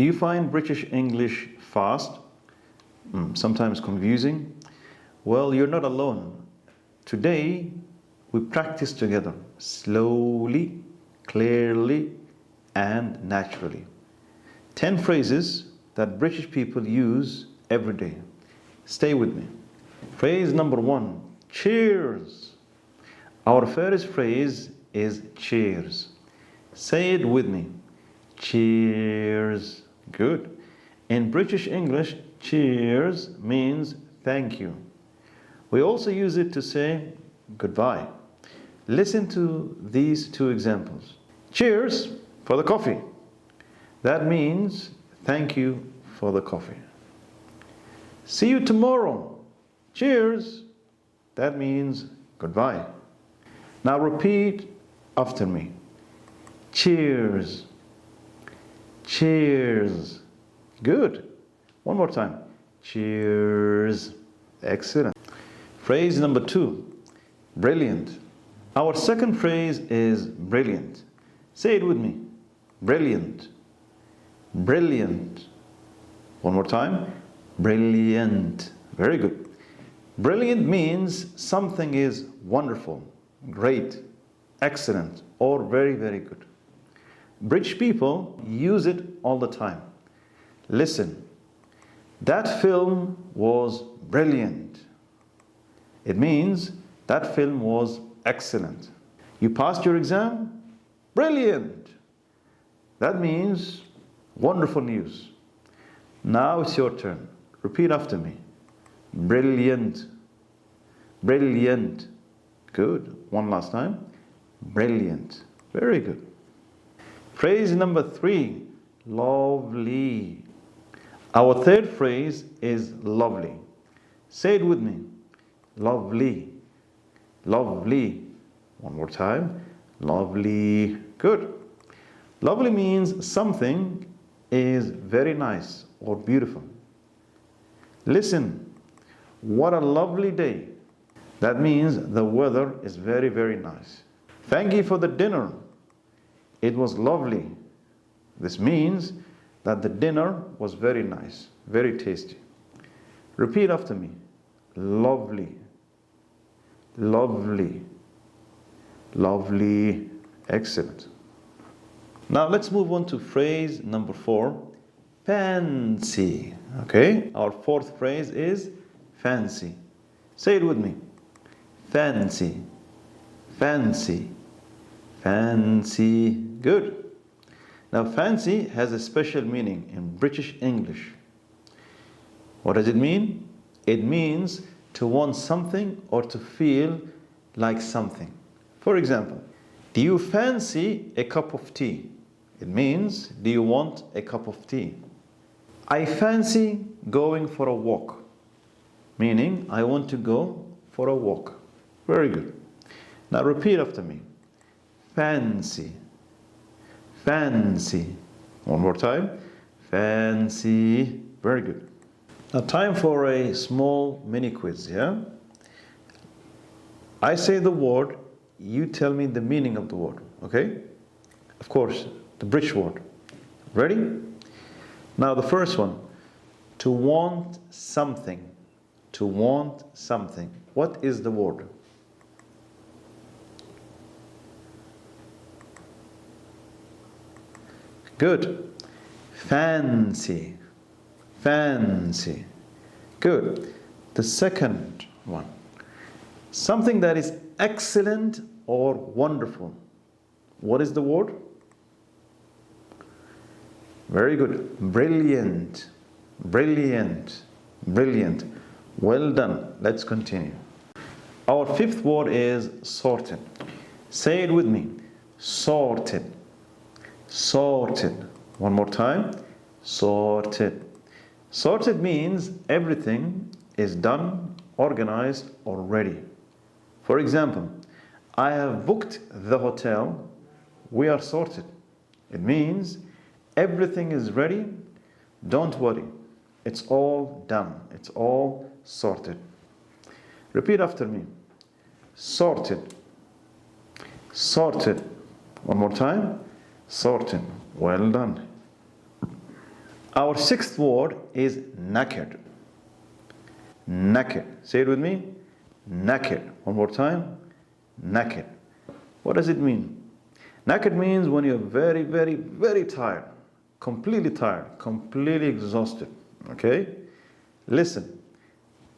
Do you find British English fast? Sometimes confusing? Well, you're not alone. Today, we practice together, slowly, clearly, and naturally. 10 phrases that British people use every day. Stay with me. Phrase number 1, cheers. Our first phrase is cheers. Say it with me. Cheers. Good. In British English, cheers means thank you. We also use it to say goodbye. Listen to these two examples. Cheers for the coffee. That means thank you for the coffee. See you tomorrow. Cheers. That means goodbye. Now repeat after me. Cheers. Cheers. Good. One more time. Cheers. Excellent. Phrase number 2. Brilliant. Our second phrase is brilliant. Say it with me. Brilliant. Brilliant. One more time. Brilliant. Very good. Brilliant means something is wonderful, great, excellent, or very, very good. British people use it all the time. Listen, that film was brilliant. It means that film was excellent. You passed your exam? Brilliant. That means wonderful news. Now it's your turn. Repeat after me. Brilliant. Brilliant. Good. One last time. Brilliant. Very good. Phrase number 3. Lovely. Our third phrase is lovely. Say it with me. Lovely. Lovely. One more time. Lovely. Good. Lovely means something is very nice or beautiful. Listen, what a lovely day. That means the weather is very, very nice. Thank you for the dinner. It was lovely. This means that the dinner was very nice, very tasty. Repeat after me. Lovely. Lovely. Lovely. Excellent. Now let's move on to phrase number 4. Fancy. Okay, our fourth phrase is fancy. Say it with me. Fancy. Fancy. Fancy. Good. Now fancy has a special meaning in British English. What does it mean? It means to want something or to feel like something. For example, do you fancy a cup of tea? It means, do you want a cup of tea? I fancy going for a walk, meaning I want to go for a walk. Very good. Now repeat after me. Fancy. Fancy. One more time. Fancy. Very good. Now time for a small mini quiz, yeah? I say the word, you tell me the meaning of the word, okay? Of course, the British word. Ready? Now the first one, to want something. To want something. What is the word? Good. Fancy. Fancy. Good. The second one, something that is excellent or wonderful. What is the word? Very good. Brilliant. Brilliant. Brilliant. Well done. Let's continue. Our fifth word is sorted. Say it with me. Sorted. Sorted. One more time. Sorted. Sorted means everything is done, organized, or ready. For example, I have booked the hotel. We are sorted. It means everything is ready. Don't worry. It's all done. It's all sorted. Repeat after me. Sorted. Sorted. One more time. Sorted. Well done. Our sixth word is knackered. Knackered. Say it with me. Knackered. One more time. Knackered. What does it mean? Knackered means when you're very, very, very tired. Completely tired. Completely exhausted. Okay? Listen.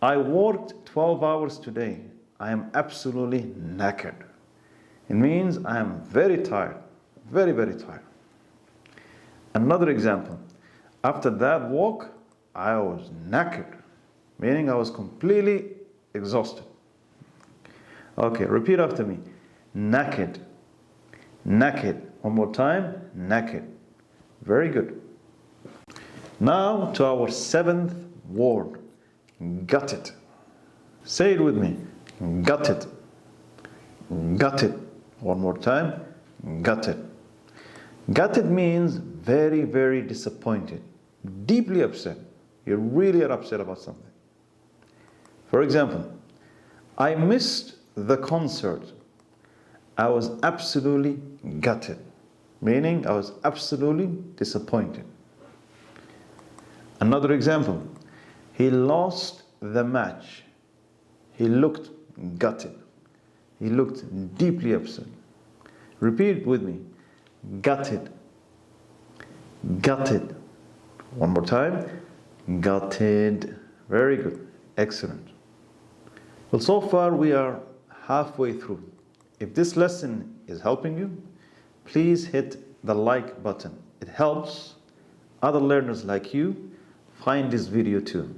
I worked 12 hours today. I am absolutely knackered. It means I am very tired. Very, very tired. Another example. After that walk, I was knackered. Meaning I was completely exhausted. Okay, repeat after me. Knackered. Knackered. One more time. Knackered. Very good. Now to our seventh word. Gutted. Say it with me. Gutted. Gutted. One more time. Gutted. Gutted means very, very disappointed. Deeply upset. You really are upset about something. For example, I missed the concert. I was absolutely gutted. Meaning I was absolutely disappointed. Another example. He lost the match. He looked gutted. He looked deeply upset. Repeat with me. Gutted. Gutted. One more time. Gutted. Very good. Excellent. Well, so far we are halfway through. If this lesson is helping you, please hit the like button. It helps other learners like you find this video too.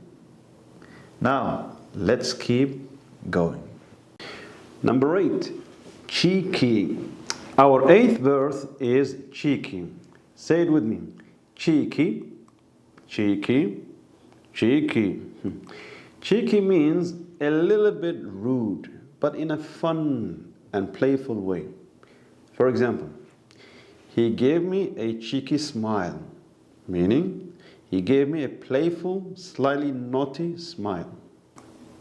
Now, let's keep going. Number 8, cheeky. Our eighth verse is cheeky. Say it with me. Cheeky, cheeky, cheeky. Cheeky means a little bit rude, but in a fun and playful way. For example, he gave me a cheeky smile, meaning he gave me a playful, slightly naughty smile.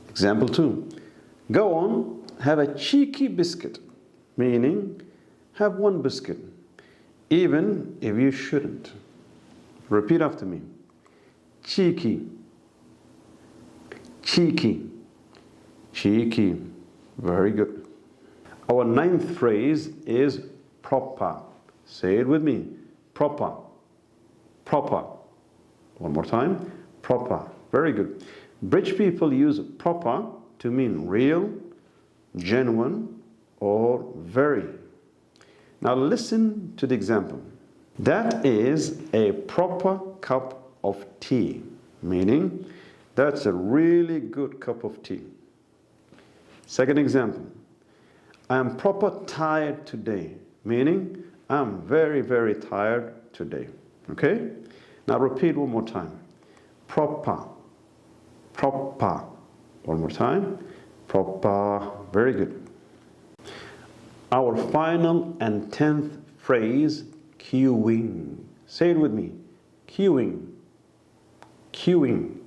Example 2, go on, have a cheeky biscuit, meaning have one biscuit, even if you shouldn't. Repeat after me. Cheeky, cheeky, cheeky. Very good. Our ninth phrase is proper. Say it with me. Proper, proper. One more time. Proper. Very good. British people use proper to mean real, genuine, or very. Now listen to the example. That is a proper cup of tea, meaning that's a really good cup of tea. Second example. I am proper tired today, meaning I'm very, very tired today. Okay? Now repeat one more time. Proper, proper. One more time. Proper. Very good. Our final and 10th phrase, queuing. Say it with me. Queuing. Queuing.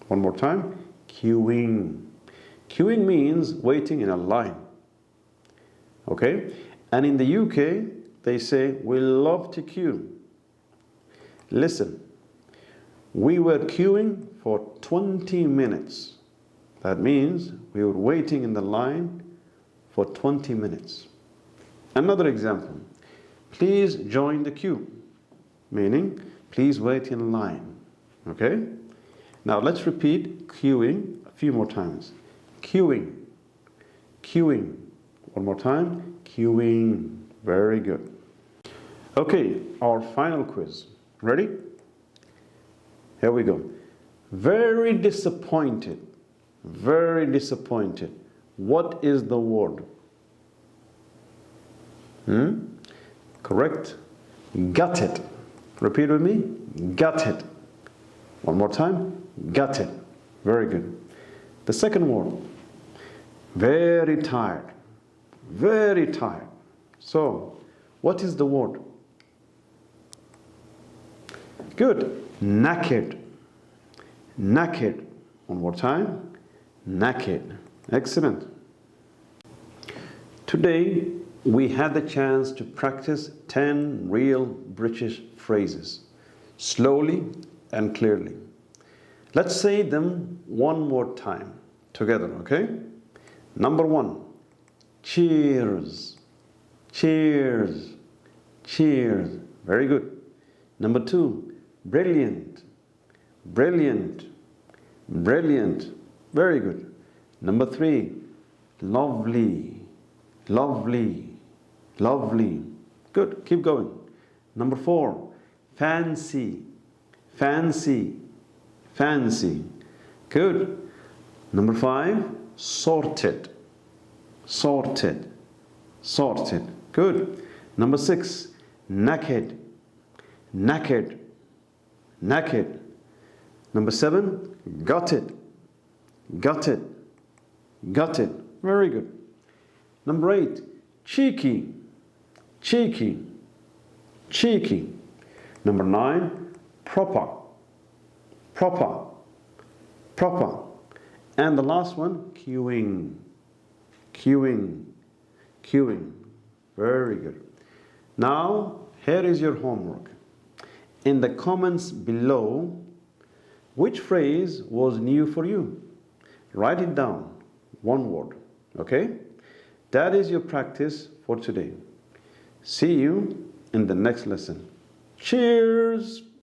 One more time. Queuing. Queuing means waiting in a line. Okay? And in the UK, they say, we love to queue. Listen, we were queuing for 20 minutes. That means we were waiting in the line for 20 minutes. Another example, please join the queue, meaning please wait in line. Okay? Now let's repeat queuing a few more times. Queuing, queuing. One more time, queuing. Very good. Okay, our final quiz. Ready? Here we go. Very disappointed. Very disappointed. What is the word? Correct. Gutted. Repeat with me. Gutted. One more time. Gutted. Very good. The second word. Very tired. Very tired. So, what is the word? Good. Knackered. Knackered. One more time. Knackered. Excellent. Today, we had the chance to practice 10 real British phrases. Slowly and clearly. Let's say them one more time together, okay? Number one, cheers, cheers, cheers. Very good. Number two, brilliant, brilliant, brilliant. Very good. Number three, lovely, lovely, lovely. Good. Keep going. Number four, fancy, fancy, fancy. Good. Number five, sorted, sorted, sorted. Good. Number six, knackered, knackered, knackered. Number seven, got it, got it, got it. Very good. Number eight, cheeky, cheeky, cheeky. Number nine, proper, proper, proper. And the last one, queuing, queuing, queuing. Very good. Now, here is your homework. In the comments below, which phrase was new for you? Write it down, one word, okay? That is your practice for today. See you in the next lesson. Cheers!